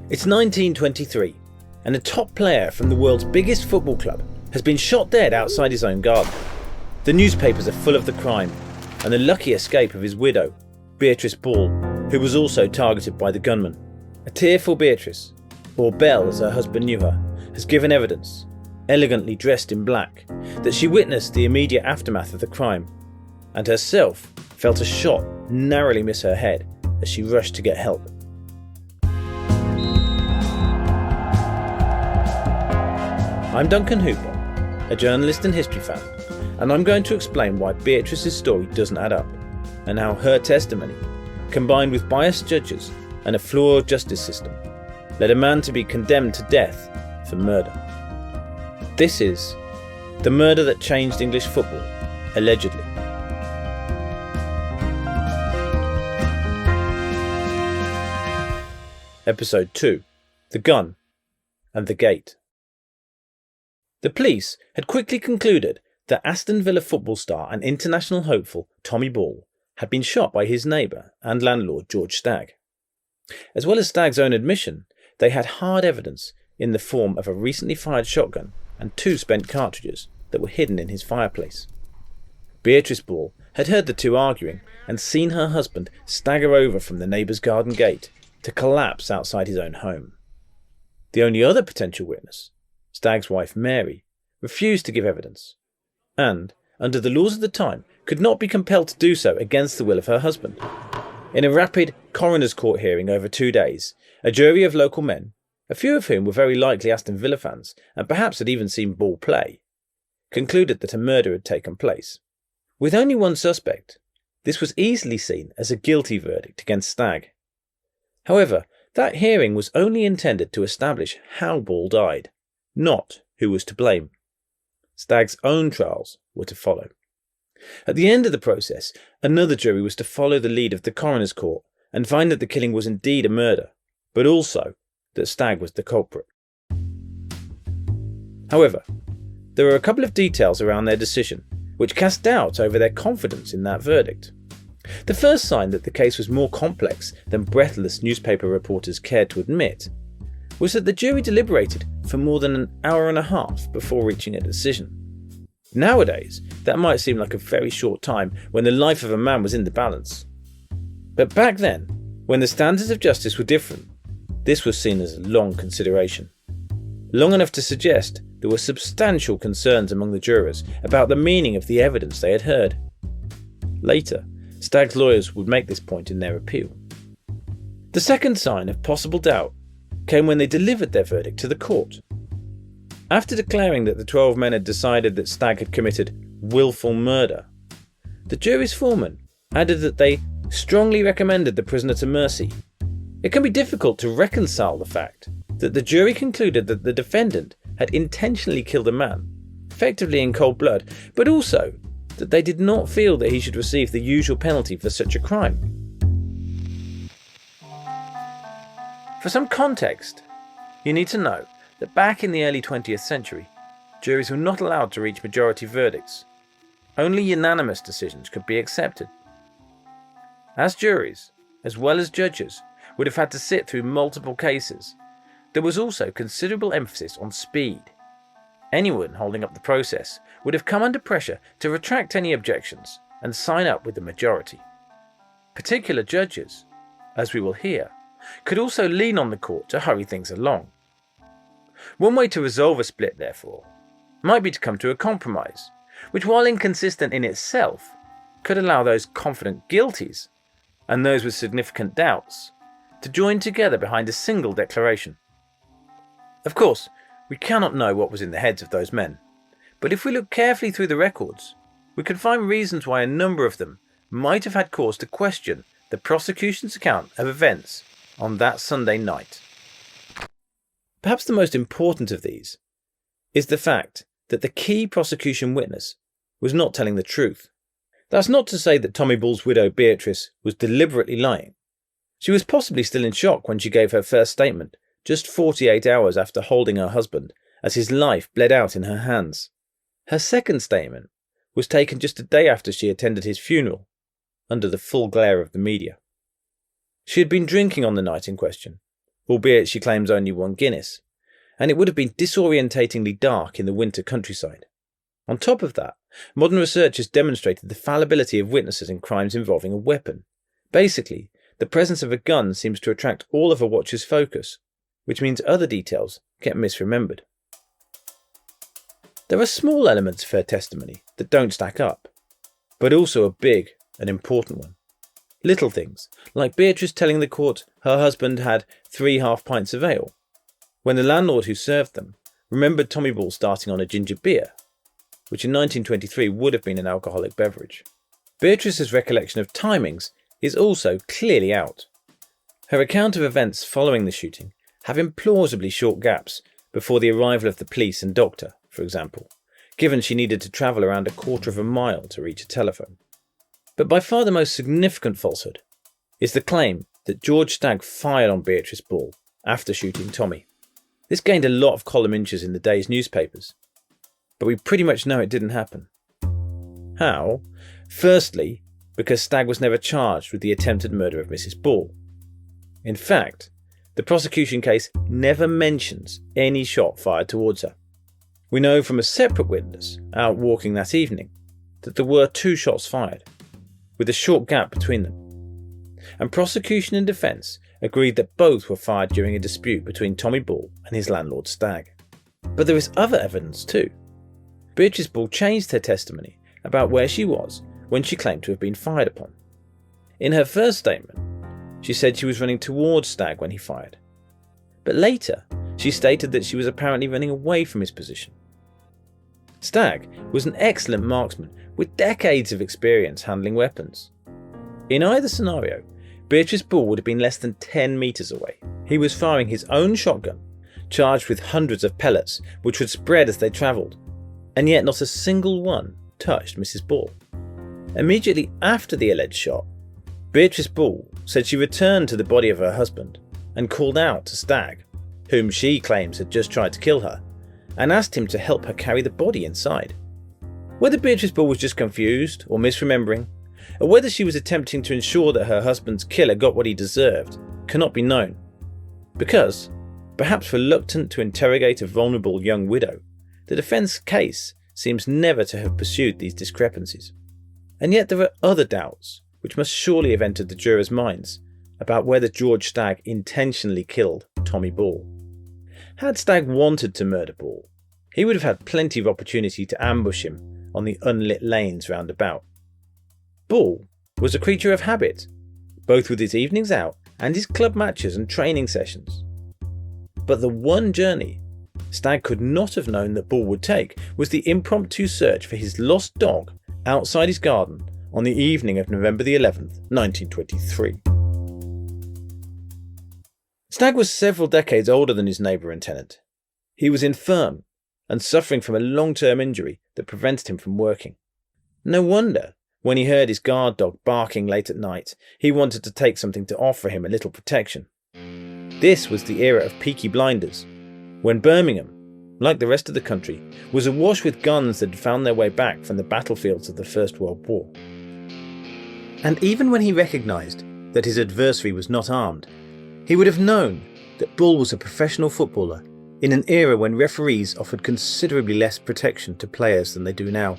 It's 1923, and a top player from the world's biggest football club has been shot dead outside his own garden. The newspapers are full of the crime, and the lucky escape of his widow, Beatrice Ball, who was also targeted by the gunman. A tearful Beatrice, or Belle as her husband knew her, has given evidence, elegantly dressed in black, that she witnessed the immediate aftermath of the crime, and herself felt a shot narrowly miss her head as she rushed to get help. I'm Duncan Hooper, a journalist and history fan, and I'm going to explain why Beatrice's story doesn't add up, and how her testimony, combined with biased judges and a flawed justice system, led a man to be condemned to death for murder. This is the murder that changed English football, allegedly. Episode 2, The Gun and the Gate. The police had quickly concluded that Aston Villa football star and international hopeful Tommy Ball had been shot by his neighbour and landlord George Stagg. As well as Stagg's own admission, they had hard evidence in the form of a recently fired shotgun and 2 spent cartridges that were hidden in his fireplace. Beatrice Ball had heard the two arguing and seen her husband stagger over from the neighbour's garden gate to collapse outside his own home. The only other potential witness, Stagg's wife Mary, refused to give evidence, and, under the laws of the time, could not be compelled to do so against the will of her husband. In a rapid coroner's court hearing over 2 days, a jury of local men, a few of whom were very likely Aston Villa fans and perhaps had even seen Ball play, concluded that a murder had taken place. With only one suspect, this was easily seen as a guilty verdict against Stagg. However, that hearing was only intended to establish how Ball died, not who was to blame. Stagg's own trials were to follow. At the end of the process, another jury was to follow the lead of the coroner's court and find that the killing was indeed a murder, but also that Stagg was the culprit. However, there were a couple of details around their decision which cast doubt over their confidence in that verdict. The first sign that the case was more complex than breathless newspaper reporters cared to admit was that the jury deliberated for more than an hour and a half before reaching a decision. Nowadays, that might seem like a very short time when the life of a man was in the balance. But back then, when the standards of justice were different, this was seen as a long consideration. Long enough to suggest there were substantial concerns among the jurors about the meaning of the evidence they had heard. Later, Stagg's lawyers would make this point in their appeal. The second sign of possible doubt came when they delivered their verdict to the court. After declaring that the 12 men had decided that Stagg had committed willful murder, the jury's foreman added that they strongly recommended the prisoner to mercy. It can be difficult to reconcile the fact that the jury concluded that the defendant had intentionally killed a man, effectively in cold blood, but also that they did not feel that he should receive the usual penalty for such a crime. For some context, you need to know that back in the early 20th century, juries were not allowed to reach majority verdicts. Only unanimous decisions could be accepted. As juries, as well as judges, would have had to sit through multiple cases, there was also considerable emphasis on speed. Anyone holding up the process would have come under pressure to retract any objections and sign up with the majority. Particular judges, as we will hear, could also lean on the court to hurry things along. One way to resolve a split, therefore, might be to come to a compromise, which, while inconsistent in itself, could allow those confident guilties and those with significant doubts to join together behind a single declaration. Of course, we cannot know what was in the heads of those men, but if we look carefully through the records, we can find reasons why a number of them might have had cause to question the prosecution's account of events on that Sunday night. Perhaps the most important of these is the fact that the key prosecution witness was not telling the truth. That's not to say that Tommy Ball's widow Beatrice was deliberately lying. She was possibly still in shock when she gave her first statement, just 48 hours after holding her husband as his life bled out in her hands. Her second statement was taken just a day after she attended his funeral, under the full glare of the media. She had been drinking on the night in question, albeit she claims only 1 Guinness, and it would have been disorientatingly dark in the winter countryside. On top of that, modern research has demonstrated the fallibility of witnesses in crimes involving a weapon. Basically, the presence of a gun seems to attract all of a watcher's focus, which means other details get misremembered. There are small elements of her testimony that don't stack up, but also a big and important one. Little things, like Beatrice telling the court her husband had 3 half pints of ale, when the landlord who served them remembered Tommy Ball starting on a ginger beer, which in 1923 would have been an alcoholic beverage. Beatrice's recollection of timings is also clearly out. Her account of events following the shooting have implausibly short gaps before the arrival of the police and doctor, for example, given she needed to travel around 1/4 of a mile to reach a telephone. But by far the most significant falsehood is the claim that George Stagg fired on Beatrice Ball after shooting Tommy. This gained a lot of column inches in the day's newspapers, but we pretty much know it didn't happen. How? Firstly, because Stagg was never charged with the attempted murder of Mrs. Ball. In fact, the prosecution case never mentions any shot fired towards her. We know from a separate witness out walking that evening that there were 2 shots fired, with a short gap between them. And prosecution and defence agreed that both were fired during a dispute between Tommy Ball and his landlord Stagg. But there is other evidence too. Beatrice Ball changed her testimony about where she was when she claimed to have been fired upon. In her first statement, she said she was running towards Stagg when he fired. But later, she stated that she was apparently running away from his position. Stagg was an excellent marksman with decades of experience handling weapons. In either scenario, Beatrice Ball would have been less than 10 metres away. He was firing his own shotgun, charged with hundreds of pellets which would spread as they travelled, and yet not a single one touched Mrs. Ball. Immediately after the alleged shot, Beatrice Ball said she returned to the body of her husband and called out to Stagg, whom she claims had just tried to kill her, and asked him to help her carry the body inside. Whether Beatrice Ball was just confused or misremembering, or whether she was attempting to ensure that her husband's killer got what he deserved, cannot be known. Because, perhaps reluctant to interrogate a vulnerable young widow, the defence case seems never to have pursued these discrepancies. And yet there are other doubts which must surely have entered the jurors' minds about whether George Stagg intentionally killed Tommy Ball. Had Stagg wanted to murder Ball, he would have had plenty of opportunity to ambush him on the unlit lanes round about. Ball was a creature of habit, both with his evenings out and his club matches and training sessions. But the one journey Stagg could not have known that Ball would take was the impromptu search for his lost dog outside his garden on the evening of November the 11th, 1923. Stagg was several decades older than his neighbour and tenant. He was infirm and suffering from a long-term injury that prevented him from working. No wonder, when he heard his guard dog barking late at night, he wanted to take something to offer him a little protection. This was the era of Peaky Blinders, when Birmingham, like the rest of the country, was awash with guns that had found their way back from the battlefields of the First World War. And even when he recognised that his adversary was not armed, he would have known that Ball was a professional footballer in an era when referees offered considerably less protection to players than they do now.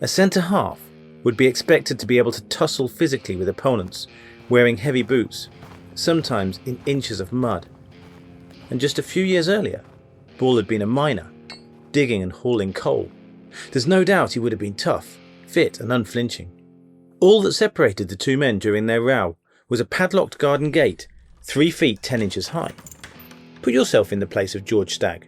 A centre-half would be expected to be able to tussle physically with opponents, wearing heavy boots, sometimes in inches of mud. And just a few years earlier, Ball had been a miner, digging and hauling coal. There's no doubt he would have been tough, fit and unflinching. All that separated the two men during their row was a padlocked garden gate, 3 feet 10 inches high. Put yourself in the place of George Stagg,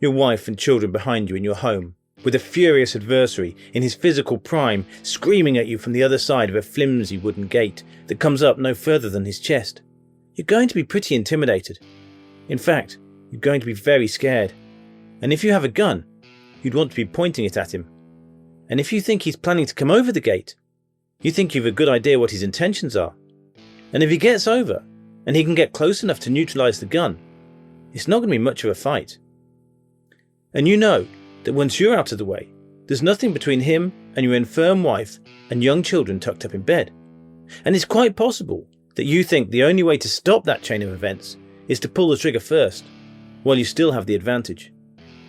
your wife and children behind you in your home, with a furious adversary in his physical prime screaming at you from the other side of a flimsy wooden gate that comes up no further than his chest. You're going to be pretty intimidated. In fact, you're going to be very scared. And if you have a gun, you'd want to be pointing it at him. And if you think he's planning to come over the gate, you think you've a good idea what his intentions are. And if he gets over, and he can get close enough to neutralise the gun, it's not going to be much of a fight. And you know that once you're out of the way, there's nothing between him and your infirm wife and young children tucked up in bed. And it's quite possible that you think the only way to stop that chain of events is to pull the trigger first, while you still have the advantage.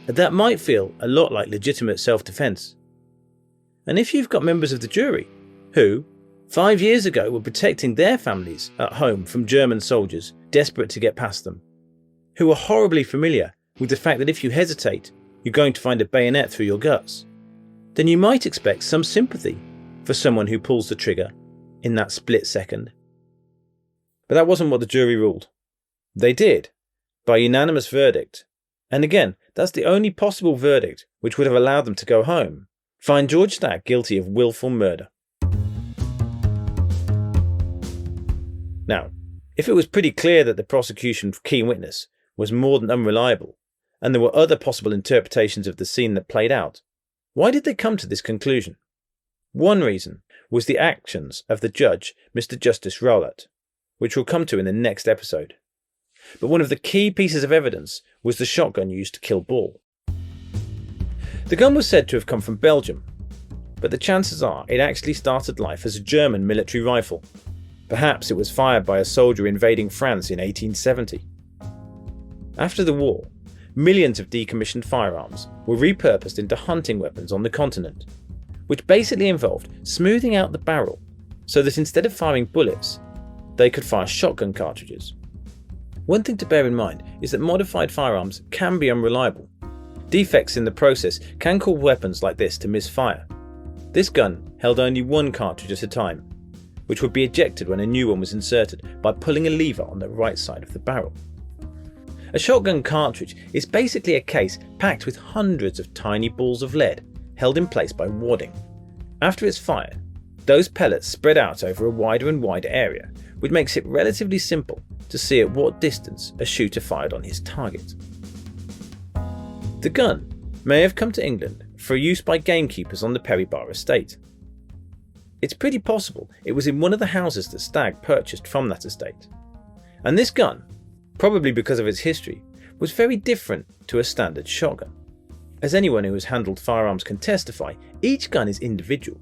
And that might feel a lot like legitimate self-defence. And if you've got members of the jury who, 5 years ago, were protecting their families at home from German soldiers desperate to get past them, who are horribly familiar with the fact that if you hesitate, you're going to find a bayonet through your guts, then you might expect some sympathy for someone who pulls the trigger in that split second. But that wasn't what the jury ruled. They did, by unanimous verdict, and again, that's the only possible verdict which would have allowed them to go home, find George Stagg guilty of willful murder. Now, if it was pretty clear that the prosecution's key witness was more than unreliable, and there were other possible interpretations of the scene that played out, why did they come to this conclusion? One reason was the actions of the judge, Mr. Justice Rowlatt, which we'll come to in the next episode. But one of the key pieces of evidence was the shotgun used to kill Ball. The gun was said to have come from Belgium, but the chances are it actually started life as a German military rifle. Perhaps it was fired by a soldier invading France in 1870. After the war, millions of decommissioned firearms were repurposed into hunting weapons on the continent, which basically involved smoothing out the barrel so that instead of firing bullets, they could fire shotgun cartridges. One thing to bear in mind is that modified firearms can be unreliable. Defects in the process can cause weapons like this to misfire. This gun held only one cartridge at a time, which would be ejected when a new one was inserted by pulling a lever on the right side of the barrel. A shotgun cartridge is basically a case packed with hundreds of tiny balls of lead held in place by wadding. After it's fired, those pellets spread out over a wider and wider area, which makes it relatively simple to see at what distance a shooter fired on his target. The gun may have come to England for use by gamekeepers on the Perry Bar estate. It's pretty possible it was in one of the houses that Stagg purchased from that estate. And this gun, probably because of its history, was very different to a standard shotgun. As anyone who has handled firearms can testify, each gun is individual.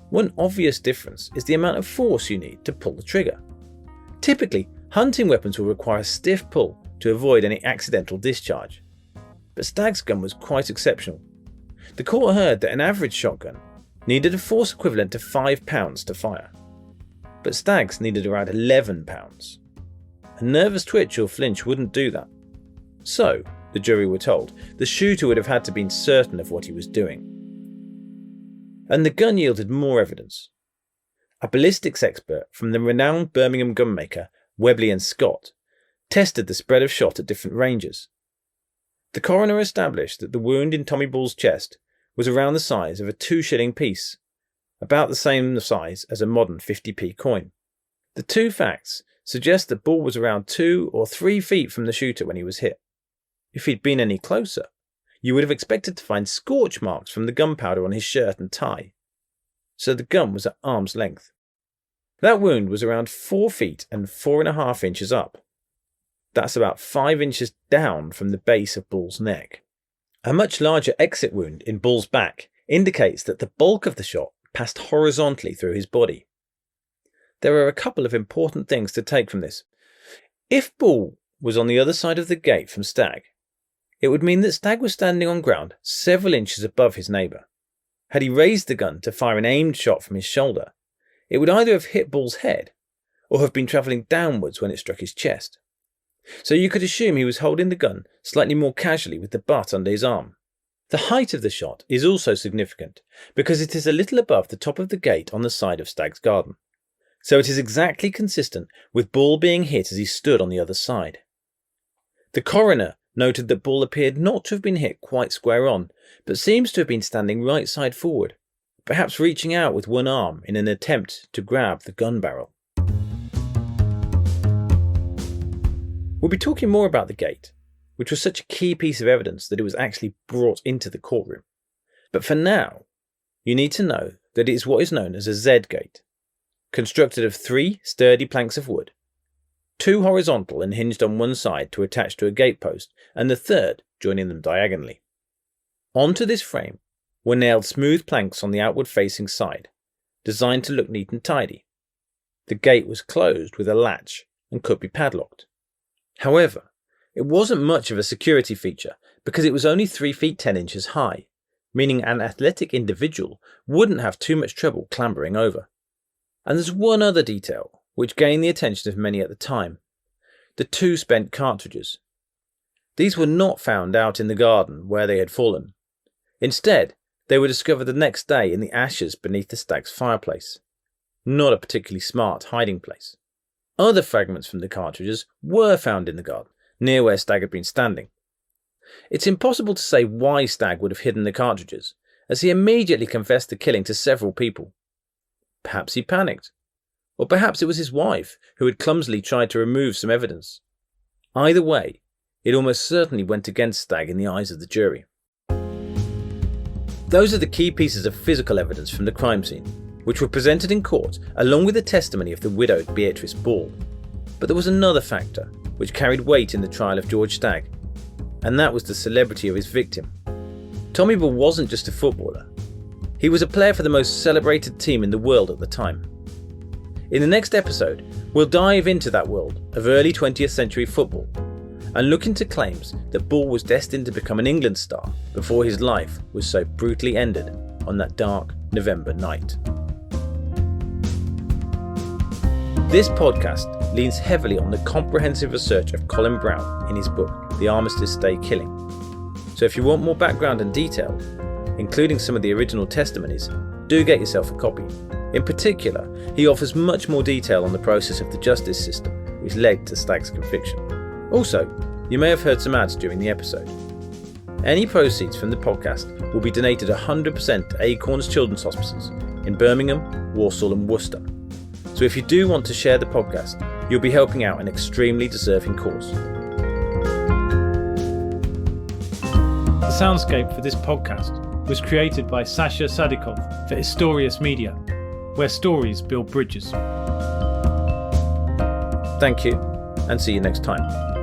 One obvious difference is the amount of force you need to pull the trigger. Typically, hunting weapons will require a stiff pull to avoid any accidental discharge. But Stagg's gun was quite exceptional. The court heard that an average shotgun needed a force equivalent to 5 pounds to fire, but Stagg's needed around 11 pounds. A nervous twitch or flinch wouldn't do that. So, the jury were told, the shooter would have had to been certain of what he was doing. And the gun yielded more evidence. A ballistics expert from the renowned Birmingham gunmaker Webley and Scott tested the spread of shot at different ranges. The coroner established that the wound in Tommy Ball's chest was around the size of a 2-shilling piece, about the same size as a modern 50p coin. The two facts suggest that Ball was around 2 or 3 feet from the shooter when he was hit. If he'd been any closer, you would have expected to find scorch marks from the gunpowder on his shirt and tie. So the gun was at arm's length. That wound was around 4 feet and 4.5 inches up. That's about 5 inches down from the base of Ball's neck. A much larger exit wound in Ball's back indicates that the bulk of the shot passed horizontally through his body. There are a couple of important things to take from this. If Ball was on the other side of the gate from Stagg, it would mean that Stagg was standing on ground several inches above his neighbour. Had he raised the gun to fire an aimed shot from his shoulder, it would either have hit Ball's head or have been travelling downwards when it struck his chest. So you could assume he was holding the gun slightly more casually with the butt under his arm. The height of the shot is also significant because it is a little above the top of the gate on the side of Stagg's garden. So it is exactly consistent with Ball being hit as he stood on the other side. The coroner noted that Ball appeared not to have been hit quite square on, but seems to have been standing right side forward, perhaps reaching out with one arm in an attempt to grab the gun barrel. We'll be talking more about the gate, which was such a key piece of evidence that it was actually brought into the courtroom. But for now, you need to know that it is what is known as a Z-gate, constructed of 3 sturdy planks of wood, 2 horizontal and hinged on one side to attach to a gatepost, and the third joining them diagonally. Onto this frame were nailed smooth planks on the outward facing side, designed to look neat and tidy. The gate was closed with a latch and could be padlocked. However, it wasn't much of a security feature because it was only 3 feet 10 inches high, meaning an athletic individual wouldn't have too much trouble clambering over. And there's one other detail which gained the attention of many at the time: the 2 spent cartridges. These were not found out in the garden where they had fallen. Instead, they were discovered the next day in the ashes beneath the Stagg's fireplace. Not a particularly smart hiding place. Other fragments from the cartridges were found in the garden, near where Stagg had been standing. It's impossible to say why Stagg would have hidden the cartridges, as he immediately confessed the killing to several people. Perhaps he panicked, or perhaps it was his wife who had clumsily tried to remove some evidence. Either way, it almost certainly went against Stagg in the eyes of the jury. Those are the key pieces of physical evidence from the crime scene, which were presented in court along with the testimony of the widowed Beatrice Ball. But there was another factor which carried weight in the trial of George Stagg, and that was the celebrity of his victim. Tommy Ball wasn't just a footballer. He was a player for the most celebrated team in the world at the time. In the next episode, we'll dive into that world of early 20th century football and look into claims that Ball was destined to become an England star before his life was so brutally ended on that dark November night. This podcast leans heavily on the comprehensive research of Colin Brown in his book, The Armistice Day Killing. So if you want more background and detail, including some of the original testimonies, do get yourself a copy. In particular, he offers much more detail on the process of the justice system which led to Stagg's conviction. Also, you may have heard some ads during the episode. Any proceeds from the podcast will be donated 100% to Acorns Children's Hospices in Birmingham, Walsall and Worcester. So if you do want to share the podcast, you'll be helping out an extremely deserving cause. The soundscape for this podcast was created by Sasha Sadikov for Istorias Media, where stories build bridges. Thank you, and see you next time.